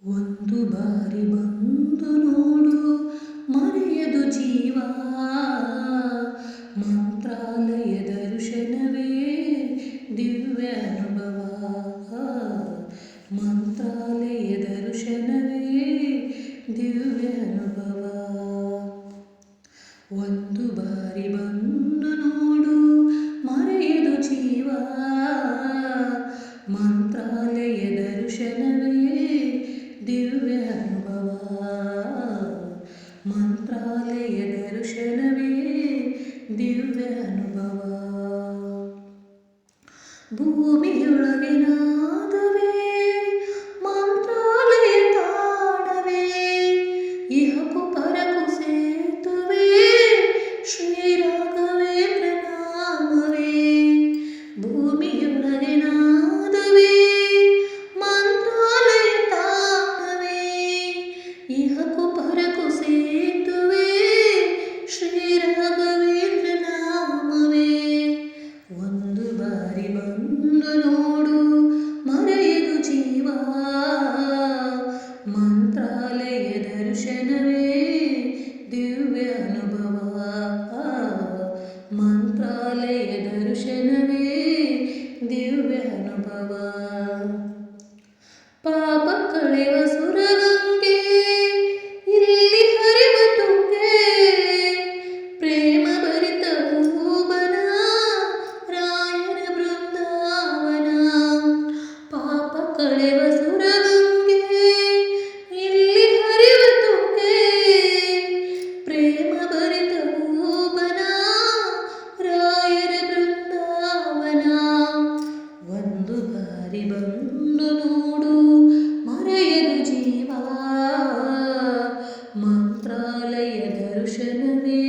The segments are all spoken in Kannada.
ಒಂದು ಬಾರಿ ಬಂದು ನೋಡು ಮರೆಯದು ಜೀವ. ಮಂತ್ರಾಲಯ ದರ್ಶನವೇ ದಿವ್ಯ ಅನುಭವ. ಮಂತ್ರಾಲಯ ದರ್ಶನವೇ ದಿವ್ಯ ಅನುಭವ. ಒಂದು ಬಾರಿ ಬಂದು ನೋಡು ಮರೆಯದು ಜೀವ. ಮಂತ್ರಾಲಯ ದರ್ಶನವೇ ದಿವ್ಯ ಅನುಭವ. ಮಂತ್ರಾಲಯ ದರ್ಶನವೇ ದಿವ್ಯ ಅನುಭವ. ಭೂಮಿಯೊಳಗೆ ನಾದವೇ ಮಂತ್ರಾಲಯ ತಾಣವೇ. ಇಹಕು ಪರಕು ಸೇತುವೆ ಶ್ರೀ ರಾಘವೇಂದ್ರ ನಾಮವೇ. ಭೂಮಿಯೊಳಗೆ ನಾದವೇ ಮಂತ್ರಾಲಯ ತಾಣವೇ. ಇಹಕು ಪರಕು ಸೇತುವೆ ಶ್ರೀ ರಾಘವೇಂದ್ರ ನಾಮವೇ. ಒಂದು ಬಾರಿ ಬಂದು ನೋಡು ಮರೆಯದು ಜೀವ. ಮಂತ್ರಾಲಯ ದರ್ಶನವೇ ದಿವ್ಯ ಅನುಭವ. ಮಂತ್ರಾಲಯ ದರ್ಶನವೇ ದಿವ್ಯ ಅನುಭವ. ಪಾಪ ಕಳೆವ ಸುರಗಂಗೆ ಇಲ್ಲಿ ಹರಿವ ತುಂಗೆ. ಪ್ರೇಮ ಭರಿತ ಭೂವನ ರಾಯರ ಬೃಂದಾವನ. ಪಾಪ ಕಳೆವ ಸುರಗಂಗೆ ಇಲ್ಲಿ ಹರಿವ ತುಂಗೆ. ಪ್ರೇಮ ಭರಿತ ಭೂವನ ರಾಯರ ಬೃಂದಾವನ. ಒಂದು ಬಾರಿ ಬಂದು ನೋಡು ಮರೆಯದು ಜೀವ. ಮಂತ್ರಾಲಯ ದರ್ಶನವೇ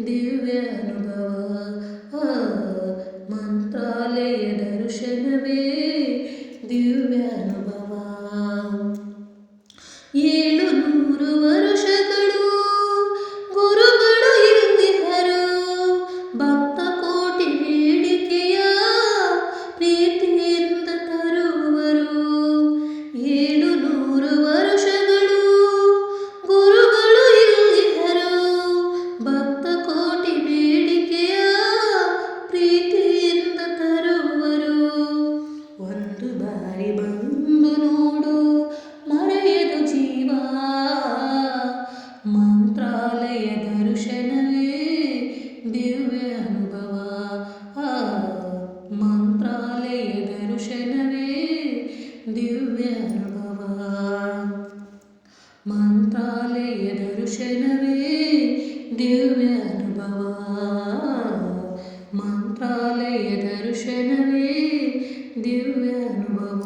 ದಿವ್ಯ ಅನುಭವ. ಮಂತ್ರಾಲಯ ದರ್ಶನವೇ ದಿವ್ಯ ಅನುಭವ. 700 ವರ್ಷಗಳು ಗುರುಗಳು ಇಲ್ಲಿದ್ದರು. ಭಕ್ತ ಕೋಟಿ ಬೇಡಿಕೆಯ ಪ್ರೀತಿಯಿಂದ ತರುವರು. 700 ವರ್ಷಗಳು ಗುರುಗಳು ಇಲ್ಲಿದ್ದರು. ಭಕ್ತ ಕೋಟಿ ಬೇಡಿಕೆಯ ಪ್ರೀತಿಯಿಂದ ತರುವರು. ಒಂದು ಬಾರಿ ಬಂದು ನೋಡು ಮರೆಯದು ಜೀವ. ಮಂತ್ರಾಲಯ ದರ್ಶನವೇ ದಿವ್ಯ ಅನುಭವ. ಮಂತ್ರಾಲಯ ದರ್ಶನವೇ ದಿವ್ಯ ಅನುಭವ. ಮಂತ್ರಾಲಯ ದರ್ಶನವೇ ದಿವ್ಯ ಅನುಭವ. ಮಂತ್ರಾಲಯ ದರ್ಶನವೇ ದಿವ್ಯ ಅನುಭವ.